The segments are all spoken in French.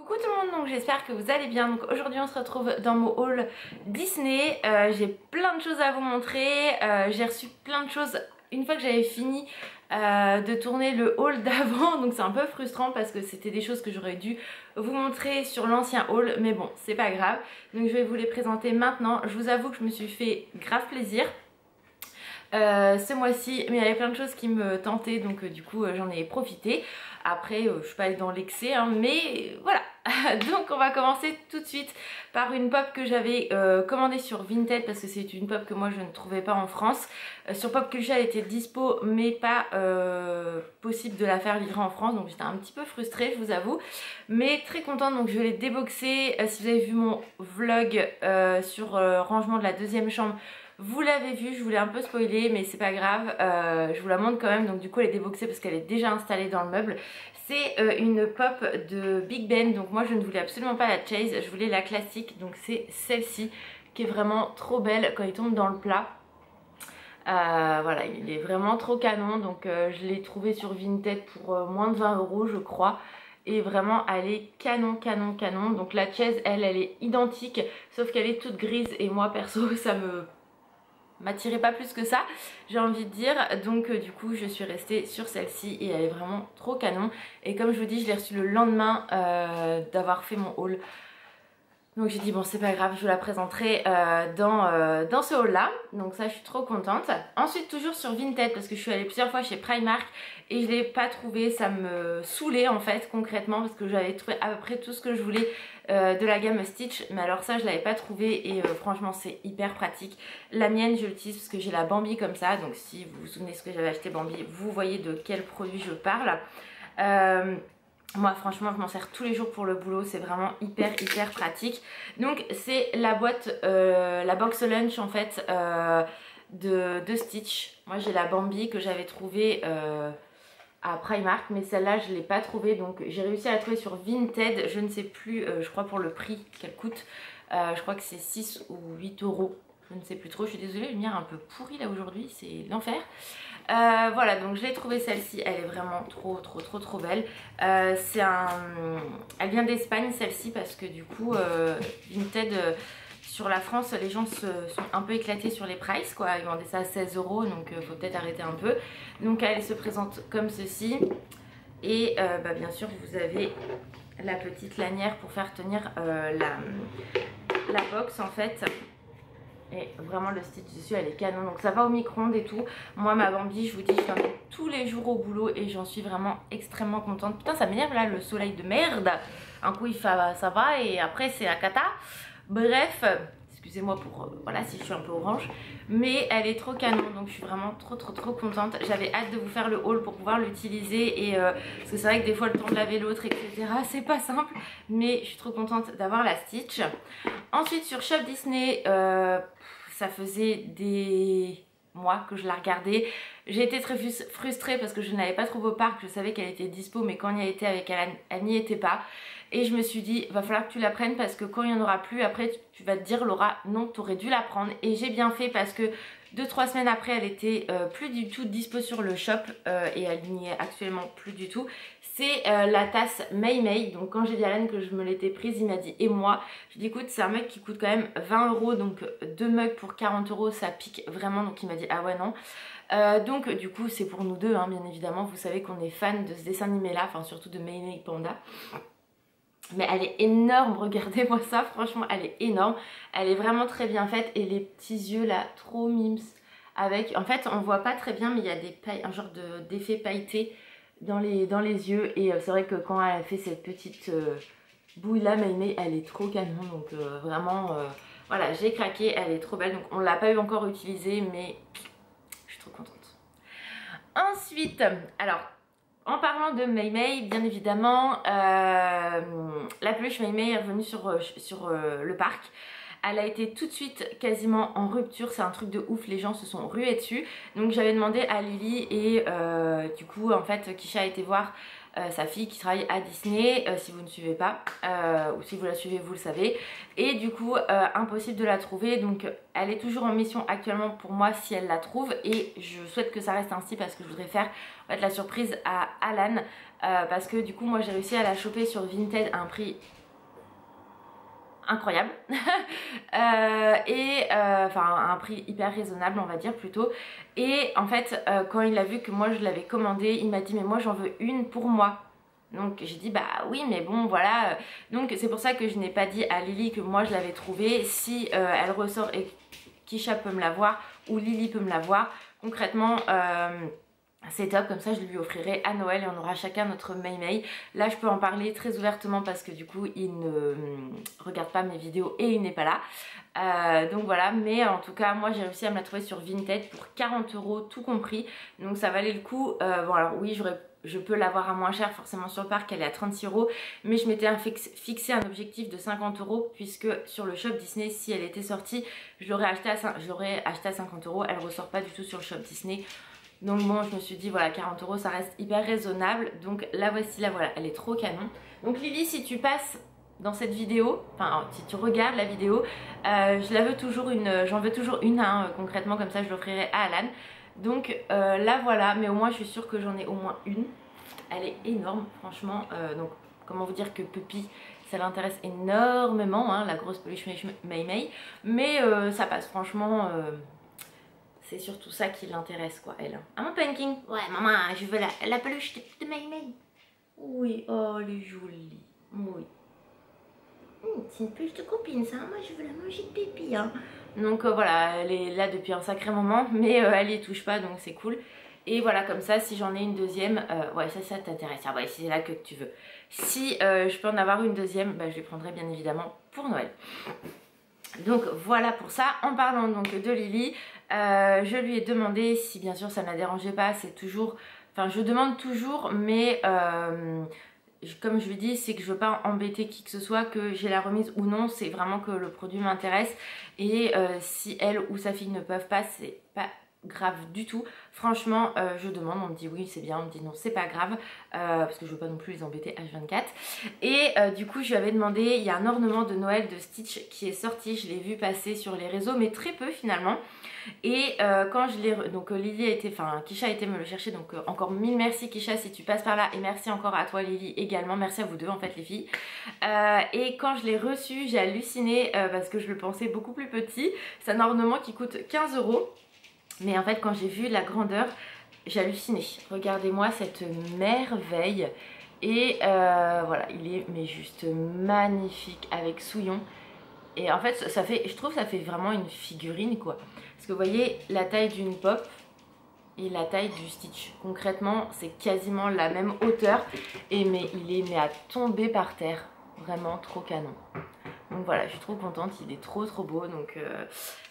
Coucou tout le monde, donc j'espère que vous allez bien. Donc aujourd'hui on se retrouve dans mon haul Disney. J'ai plein de choses à vous montrer. J'ai reçu plein de choses une fois que j'avais fini de tourner le haul d'avant. Donc c'est un peu frustrant parce que c'était des choses que j'aurais dû vous montrer sur l'ancien haul. Mais bon, c'est pas grave. Donc je vais vous les présenter maintenant. Je vous avoue que je me suis fait grave plaisir ce mois-ci, mais il y avait plein de choses qui me tentaient, donc du coup j'en ai profité. Après je suis pas allée dans l'excès hein, mais voilà. Donc on va commencer tout de suite par une pop que j'avais commandée sur Vinted parce que c'est une pop que moi je ne trouvais pas en France. Sur Pop Culture elle était dispo mais pas possible de la faire livrer en France, donc j'étais un petit peu frustrée, je vous avoue, mais très contente. Donc je l'ai déboxée. Si vous avez vu mon vlog sur rangement de la deuxième chambre, vous l'avez vu, je vous l'ai un peu spoilé mais c'est pas grave, je vous la montre quand même. Donc du coup elle est déboxée parce qu'elle est déjà installée dans le meuble. C'est une pop de Big Ben, donc moi je ne voulais absolument pas la Chase, je voulais la classique, donc c'est celle-ci qui est vraiment trop belle quand il tombe dans le plat. Voilà, il est vraiment trop canon, donc je l'ai trouvé sur Vinted pour moins de 20 € je crois. Et vraiment elle est canon canon canon. Donc la Chase elle est identique sauf qu'elle est toute grise et moi perso ça m'attirait pas plus que ça, j'ai envie de dire. Donc du coup je suis restée sur celle-ci et elle est vraiment trop canon. Et comme je vous dis, je l'ai reçue le lendemain d'avoir fait mon haul. Donc j'ai dit bon c'est pas grave, je vous la présenterai dans ce haul là. Donc ça je suis trop contente. Ensuite toujours sur Vinted parce que je suis allée plusieurs fois chez Primark et je l'ai pas trouvé, ça me saoulait en fait concrètement parce que j'avais trouvé à peu près tout ce que je voulais de la gamme Stitch. Mais alors ça je l'avais pas trouvé et franchement c'est hyper pratique. La mienne je l'utilise parce que j'ai la Bambi comme ça. Donc si vous vous souvenez ce que j'avais acheté Bambi, vous voyez de quel produit je parle. Moi franchement je m'en sers tous les jours pour le boulot, c'est vraiment hyper pratique. Donc c'est la boîte, la box lunch en fait de Stitch. Moi j'ai la Bambi que j'avais trouvée à Primark, mais celle-là je ne l'ai pas trouvée. Donc j'ai réussi à la trouver sur Vinted, je ne sais plus, je crois pour le prix qu'elle coûte. Je crois que c'est 6 ou 8 €. Je ne sais plus trop, je suis désolée, la lumière est un peu pourrie là aujourd'hui, c'est l'enfer. Voilà, donc je l'ai trouvée celle-ci, elle est vraiment trop belle. Elle vient d'Espagne celle-ci parce que du coup Vinted sur la France les gens sont un peu éclatés sur les prices quoi. Ils vendaient ça à 16 €, donc faut peut-être arrêter un peu. Donc elle se présente comme ceci et bien sûr vous avez la petite lanière pour faire tenir la box en fait. Et vraiment le Stitch dessus elle est canon, donc ça va au micro-ondes et tout. Moi ma Bambi je vous dis je l'emmène tous les jours au boulot et j'en suis vraiment extrêmement contente. Putain ça m'énerve là le soleil de merde. Un coup il fait ça va et après c'est la cata. Bref, excusez-moi pour voilà si je suis un peu orange, mais elle est trop canon, donc je suis vraiment trop contente. J'avais hâte de vous faire le haul pour pouvoir l'utiliser et parce que c'est vrai que des fois le temps de laver l'autre etc c'est pas simple, mais je suis trop contente d'avoir la Stitch. Ensuite sur Shop Disney, ça faisait des mois que je la regardais. J'ai été très frustrée parce que je ne l'avais pas trouvée au parc. Je savais qu'elle était dispo mais quand on y a été avec Alan, elle n'y était pas. Et je me suis dit va falloir que tu la prennes parce que quand il n'y en aura plus après tu vas te dire Laura non t'aurais dû la prendre. Et j'ai bien fait parce que 2-3 semaines après elle était plus du tout dispo sur le shop et elle n'y est actuellement plus du tout. C'est la tasse Mei Mei. Donc quand j'ai dit à Alan que je me l'étais prise, il m'a dit et moi. Je dis écoute c'est un mug qui coûte quand même 20 €, donc 2 mugs pour 40 € ça pique vraiment. Donc il m'a dit ah ouais non. Donc du coup c'est pour nous deux hein, bien évidemment. Vous savez qu'on est fan de ce dessin animé là, enfin surtout de Mei Mei Panda. Mais elle est énorme, regardez-moi ça, franchement elle est énorme. Elle est vraiment très bien faite et les petits yeux là, trop mimes. Avec, en fait on voit pas très bien mais il y a des pailles, un genre d'effet pailleté dans les yeux. Et c'est vrai que quand elle a fait cette petite bouille là, mais elle est trop canon. Donc vraiment, voilà j'ai craqué, elle est trop belle. Donc on l'a pas eu encore utilisée mais je suis trop contente. Ensuite, alors... en parlant de Mei Mei, bien évidemment, la peluche Mei Mei est revenue sur le parc. Elle a été tout de suite quasiment en rupture, c'est un truc de ouf, les gens se sont rués dessus. Donc j'avais demandé à Lily et du coup en fait Kisha a été voir sa fille qui travaille à Disney, si vous ne suivez pas, ou si vous la suivez vous le savez. Et du coup impossible de la trouver, donc elle est toujours en mission actuellement pour moi si elle la trouve, et je souhaite que ça reste ainsi parce que je voudrais faire en fait la surprise à Alan, parce que du coup moi j'ai réussi à la choper sur Vinted à un prix incroyable et enfin à un prix hyper raisonnable on va dire plutôt. Et en fait quand il a vu que moi je l'avais commandé, il m'a dit mais moi j'en veux une pour moi. Donc j'ai dit bah oui mais bon voilà, donc c'est pour ça que je n'ai pas dit à Lily que moi je l'avais trouvée. Si elle ressort et Kisha peut me la voir ou Lily peut me la voir, concrètement c'est top, comme ça je lui offrirai à Noël et on aura chacun notre Mei Mei. Là je peux en parler très ouvertement parce que du coup il ne regarde pas mes vidéos et il n'est pas là. Donc voilà, mais en tout cas moi j'ai réussi à me la trouver sur Vinted pour 40 € tout compris. Donc ça valait le coup. Bon alors oui je peux l'avoir à moins cher forcément sur le parc, elle est à 36 €. Mais je m'étais fixé un objectif de 50 € puisque sur le shop Disney si elle était sortie je l'aurais acheté à 50 €. Elle ressort pas du tout sur le shop Disney. Donc bon je me suis dit voilà 40 € ça reste hyper raisonnable. Donc la voici, là voilà, elle est trop canon. Donc Lily si tu passes dans cette vidéo, enfin si tu regardes la vidéo, je la veux toujours une, j'en veux toujours une hein, concrètement, comme ça je l'offrirai à Alan. Donc là voilà, mais au moins je suis sûre que j'en ai au moins une. Elle est énorme franchement, donc comment vous dire que Puppy ça l'intéresse énormément hein, la grosse peluche Mei Mei. Mais ça passe franchement. C'est surtout ça qui l'intéresse quoi, elle. Ah mon Pumpkin, ouais maman, je veux la peluche de Mei Mei. Oui, oh elle est jolie. Oui. C'est une peluche de copine ça, moi je veux la manger de Pépi hein. Donc voilà, elle est là depuis un sacré moment, mais elle y touche pas donc c'est cool. Et voilà, comme ça si j'en ai une deuxième, ouais ça t'intéresse, ah ouais c'est là que tu veux. Si je peux en avoir une deuxième, bah, je les prendrai bien évidemment pour Noël. Donc voilà pour ça. En parlant donc de Lily, je lui ai demandé si bien sûr ça ne la dérangeait pas. C'est toujours, enfin je demande toujours, mais comme je lui dis, c'est que je veux pas embêter qui que ce soit, que j'ai la remise ou non, c'est vraiment que le produit m'intéresse. Et si elle ou sa fille ne peuvent pas, c'est pas grave du tout. Franchement je demande, on me dit oui c'est bien, on me dit non c'est pas grave, parce que je veux pas non plus les embêter H24. Et du coup je lui avais demandé, il y a un ornement de Noël de Stitch qui est sorti, je l'ai vu passer sur les réseaux mais très peu finalement. Et quand je l'ai, donc Lily a été, enfin Kisha a été me le chercher, donc encore mille merci Kisha si tu passes par là, et merci encore à toi Lily également, merci à vous deux en fait les filles. Et quand je l'ai reçu j'ai halluciné parce que je le pensais beaucoup plus petit. C'est un ornement qui coûte 15 €. Mais en fait quand j'ai vu la grandeur j'ai halluciné. Regardez-moi cette merveille. Et voilà, il est mais juste magnifique avec souillon. Et en fait ça fait, je trouve ça fait vraiment une figurine quoi. Parce que vous voyez la taille d'une pop et la taille du Stitch. Concrètement c'est quasiment la même hauteur. Et mais il est à tomber par terre. Vraiment trop canon. Donc voilà, je suis trop contente, il est trop beau. Donc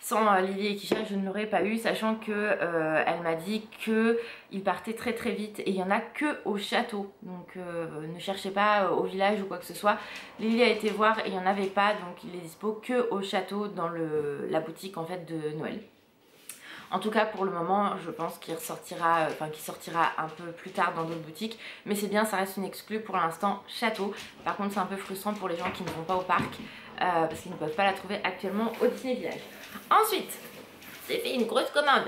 sans Lily et Kisha je ne l'aurais pas eu, sachant que elle m'a dit que il partait très vite et il n'y en a que au château. Donc ne cherchez pas au village ou quoi que ce soit. Lily a été voir et il n'y en avait pas, donc il est dispo que au château dans la boutique en fait de Noël. En tout cas pour le moment je pense qu'il sortira un peu plus tard dans d'autres boutiques. Mais c'est bien, ça reste une exclue pour l'instant château. Par contre c'est un peu frustrant pour les gens qui ne vont pas au parc. Parce qu'ils ne peuvent pas la trouver actuellement au Disney Village. Ensuite j'ai fait une grosse commande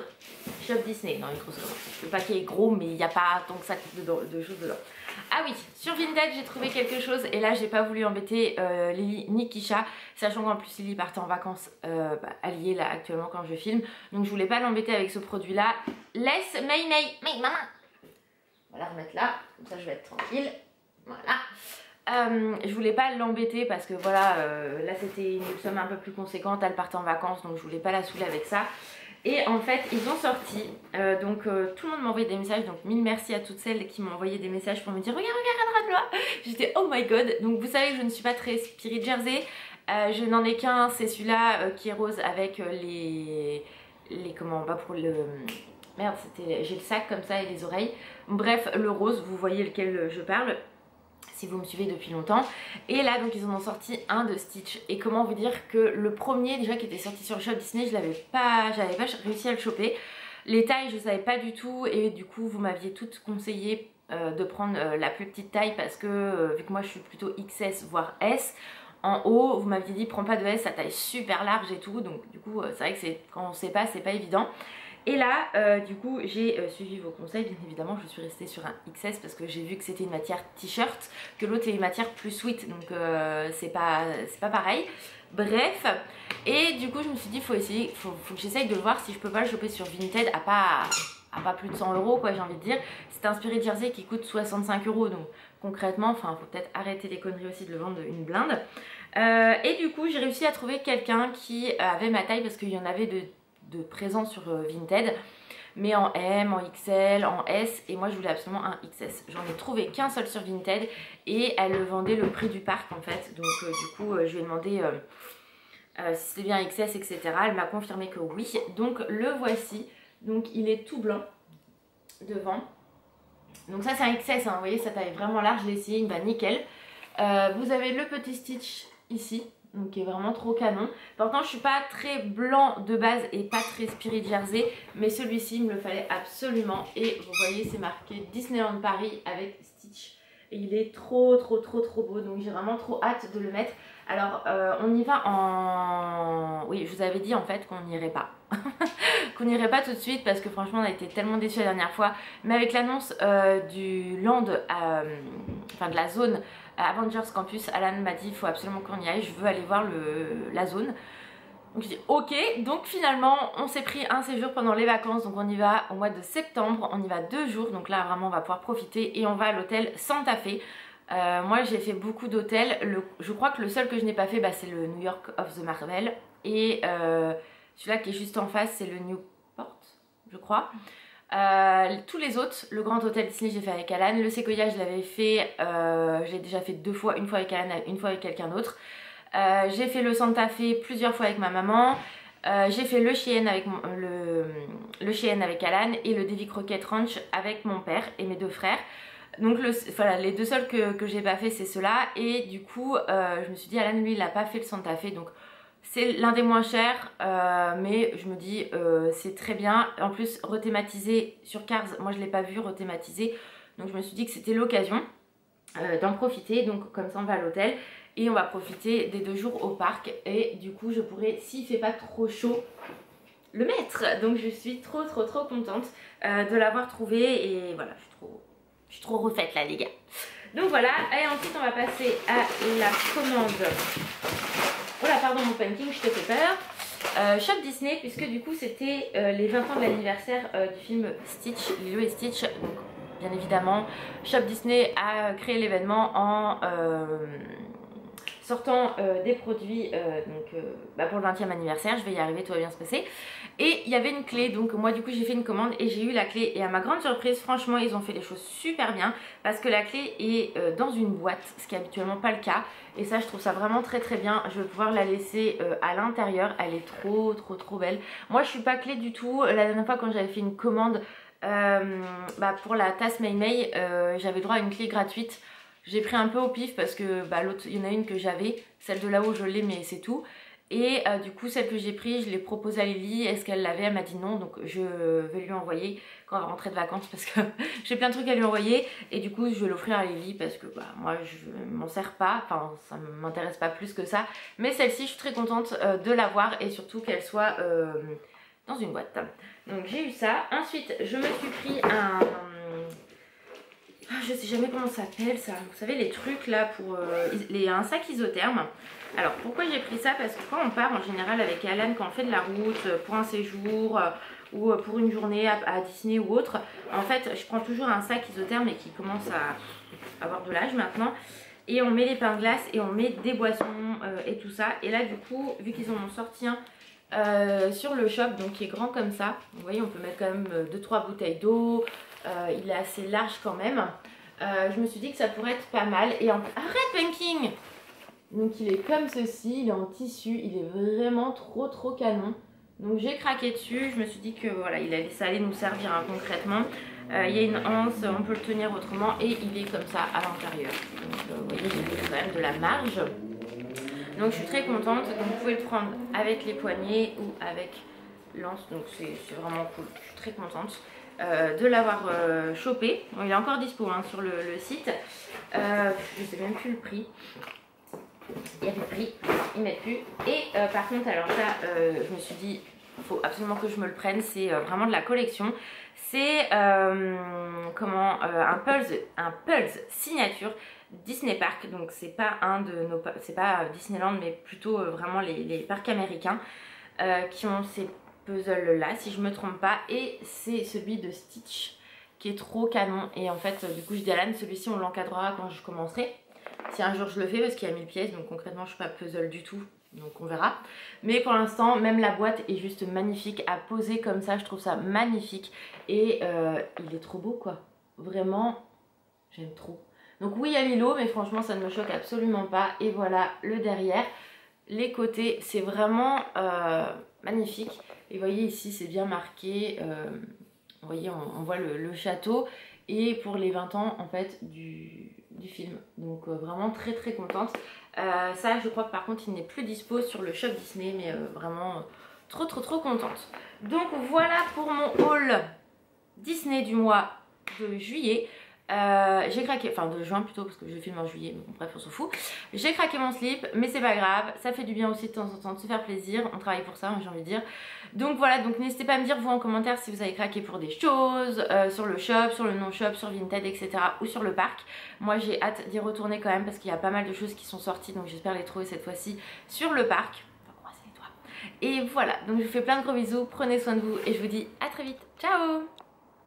Shop Disney, non une grosse commande. Le paquet est gros mais il n'y a pas tant que ça de choses dedans. Ah oui, sur Vinted j'ai trouvé quelque chose et là j'ai pas voulu embêter Lily ni Kisha, sachant qu'en plus Lily partait en vacances alliée là actuellement quand je filme, donc je voulais pas l'embêter avec ce produit là. Laisse Mei Mei, maman. On va la remettre là, comme ça je vais être tranquille. Voilà. Je voulais pas l'embêter parce que voilà, là c'était une somme un peu plus conséquente, elle partait en vacances donc je voulais pas la saouler avec ça. Et en fait ils ont sorti, donc tout le monde m'a envoyé des messages, donc mille merci à toutes celles qui m'ont envoyé des messages pour me dire regarde moi. J'étais oh my god. Donc vous savez que je ne suis pas très Spirit Jersey, je n'en ai qu'un, c'est celui-là qui est rose avec les comment, pas pour le... Merde, c'était, j'ai le sac comme ça et les oreilles. Bref, le rose, vous voyez lequel je parle si vous me suivez depuis longtemps. Et là donc ils en ont sorti un de Stitch. Et comment vous dire que le premier déjà qui était sorti sur le shop Disney, j'avais pas réussi à le choper. Les tailles je savais pas du tout et du coup vous m'aviez toutes conseillé de prendre la plus petite taille parce que vu que moi je suis plutôt XS voire S, en haut vous m'aviez dit prends pas de S, ça taille super large et tout, donc du coup c'est vrai que quand on sait pas c'est pas évident. Et là du coup j'ai suivi vos conseils, bien évidemment je suis restée sur un XS parce que j'ai vu que c'était une matière t-shirt, que l'autre est une matière plus sweat, donc c'est pas pareil. Bref, et du coup je me suis dit faut que j'essaye de voir si je peux pas le choper sur Vinted à pas plus de 100 € quoi, j'ai envie de dire. C'est inspiré de jersey qui coûte 65 €, donc concrètement, enfin faut peut-être arrêter les conneries aussi de le vendre une blinde. Et du coup j'ai réussi à trouver quelqu'un qui avait ma taille parce qu'il y en avait de présents sur Vinted, mais en M, en XL, en S, et moi je voulais absolument un XS. J'en ai trouvé qu'un seul sur Vinted et elle le vendait le prix du parc en fait, donc du coup je lui ai demandé si c'était bien XS, etc. Elle m'a confirmé que oui, donc le voici. Donc il est tout blanc devant. Donc ça c'est un XS, hein. Vous voyez ça taille vraiment large, je l'ai essayé, il va nickel. Vous avez le petit stitch ici, donc qui est vraiment trop canon. Pourtant je suis pas très blanc de base et pas très spirit jersey, mais celui-ci il me le fallait absolument. Et vous voyez c'est marqué Disneyland Paris avec Stitch. Et il est trop beau, donc j'ai vraiment trop hâte de le mettre. Alors on y va en... Oui, je vous avais dit en fait qu'on n'irait pas. Qu'on n'irait pas tout de suite parce que franchement on a été tellement déçus la dernière fois. Mais avec l'annonce du land, enfin de la zone Avengers Campus, Alan m'a dit il faut absolument qu'on y aille, je veux aller voir la zone. Donc je dis ok, donc finalement on s'est pris un séjour pendant les vacances, donc on y va au mois de septembre, on y va 2 jours, donc là vraiment on va pouvoir profiter et on va à l'hôtel Santa Fe. Moi j'ai fait beaucoup d'hôtels, je crois que le seul que je n'ai pas fait c'est le New York of the Marvel et celui-là qui est juste en face c'est le Newport je crois. Tous les autres, le Grand Hôtel Disney j'ai fait avec Alan, le Sequoia je l'avais fait, j'ai déjà fait 2 fois, une fois avec Alan, une fois avec quelqu'un d'autre. J'ai fait le Santa Fe plusieurs fois avec ma maman. J'ai fait le Cheyenne avec le Cheyenne avec Alan et le Davy Crockett Ranch avec mon père et mes 2 frères. Donc voilà, les 2 seuls que j'ai pas fait c'est ceux-là. Et du coup je me suis dit Alan lui il a pas fait le Santa Fe, donc c'est l'un des moins chers, mais je me dis c'est très bien. En plus rethématisé sur Cars, moi je l'ai pas vu rethématisé, donc je me suis dit que c'était l'occasion d'en profiter. Donc comme ça on va à l'hôtel et on va profiter des 2 jours au parc et du coup je pourrais, s'il fait pas trop chaud, le mettre. Donc je suis trop contente de l'avoir trouvé et voilà, je suis trop refaite là les gars. Donc voilà, et ensuite on va passer à la commande. Oh là pardon mon painting, je te fais peur. Shop Disney, puisque du coup c'était les 20 ans de l'anniversaire du film Stitch, Lilo et Stitch. Donc bien évidemment Shop Disney a créé l'événement en sortant des produits pour le 20e anniversaire. Je vais y arriver, tout va bien se passer. Et il y avait une clé, donc moi du coup j'ai fait une commande et j'ai eu la clé. Et à ma grande surprise, franchement ils ont fait les choses super bien parce que la clé est dans une boîte, ce qui est habituellement pas le cas. Et ça je trouve ça vraiment très bien. Je vais pouvoir la laisser à l'intérieur, elle est trop belle. Moi je suis pas clé du tout. La dernière fois quand j'avais fait une commande pour la tasse Mei Mei, j'avais droit à une clé gratuite. J'ai pris un peu au pif parce que l'autre, il y en a une que j'avais, celle de là-haut je l'ai mais c'est tout. Et du coup celle que j'ai prise, je l'ai proposée à Lily, est-ce qu'elle l'avait? Elle m'a dit non, donc je vais lui envoyer quand elle va rentrer de vacances parce que j'ai plein de trucs à lui envoyer. Et du coup je vais l'offrir à Lily parce que moi je m'en sers pas, enfin ça m'intéresse pas plus que ça. Mais celle-ci je suis très contente de l'avoir et surtout qu'elle soit dans une boîte. Donc j'ai eu ça. Ensuite je me suis pris je sais jamais comment ça s'appelle ça, vous savez les trucs là pour un sac isotherme. Alors pourquoi j'ai pris ça? Parce que quand on part en général avec Alan, quand on fait de la route pour un séjour ou pour une journée à Disney ou autre, en fait je prends toujours un sac isotherme et qui commence à avoir de l'âge maintenant. Et on met les pains de glace et on met des boissons et tout ça. Et là du coup vu qu'ils en ont sorti un sur le shop, donc qui est grand comme ça, vous voyez on peut mettre quand même 2-3 bouteilles d'eau. Il est assez large quand même. Je me suis dit que ça pourrait être pas mal. Et arrête Banking! Donc il est comme ceci, il est en tissu, il est vraiment trop canon. Donc j'ai craqué dessus, je me suis dit que voilà, ça allait nous servir concrètement. Il y a une anse, on peut le tenir autrement et il est comme ça à l'intérieur. Donc vous voyez, j'ai quand même de la marge. Donc je suis très contente. Donc vous pouvez le prendre avec les poignets ou avec l'anse, donc c'est vraiment cool. Je suis très contente. de l'avoir chopé. Bon, il est encore dispo hein, sur le site. Je sais même plus le prix. Il y a plus de prix, ils mettent plus. Et par contre, alors ça, je me suis dit, il faut absolument que je me le prenne. C'est vraiment de la collection. C'est comment un Pulse signature Disney Park. Donc c'est pas c'est pas Disneyland, mais plutôt vraiment les parcs américains qui ont ces puzzles là, si je me trompe pas. Et c'est celui de Stitch qui est trop canon. Et en fait, du coup, je dis à Alan, celui-ci on l'encadrera quand je commencerai. Si un jour je le fais, parce qu'il y a 1000 pièces, donc concrètement je suis pas puzzle du tout, donc on verra. Mais pour l'instant, même la boîte est juste magnifique à poser comme ça, je trouve ça magnifique. Et il est trop beau quoi, vraiment, j'aime trop. Donc oui, il y a Lilo, mais franchement ça ne me choque absolument pas. Et voilà le derrière, les côtés, c'est vraiment magnifique. Et vous voyez ici, c'est bien marqué, vous voyez, on voit le château. Et pour les 20 ans en fait du film, donc vraiment très très contente. Ça je crois que par contre il n'est plus dispo sur le shop Disney, mais vraiment trop contente. Donc voilà pour mon haul Disney du mois de juillet. J'ai craqué, enfin de juin plutôt parce que je filme en juillet, mais bon, bref on s'en fout. J'ai craqué mon slip, mais c'est pas grave, ça fait du bien aussi de temps en temps de se faire plaisir, on travaille pour ça j'ai envie de dire. Donc voilà, donc n'hésitez pas à me dire vous en commentaire si vous avez craqué pour des choses, sur le shop, sur le non-shop, sur Vinted, etc. ou sur le parc. Moi j'ai hâte d'y retourner quand même parce qu'il y a pas mal de choses qui sont sorties, donc j'espère les trouver cette fois-ci sur le parc. On va croiser les doigts. Et voilà, donc je vous fais plein de gros bisous, prenez soin de vous et je vous dis à très vite, ciao.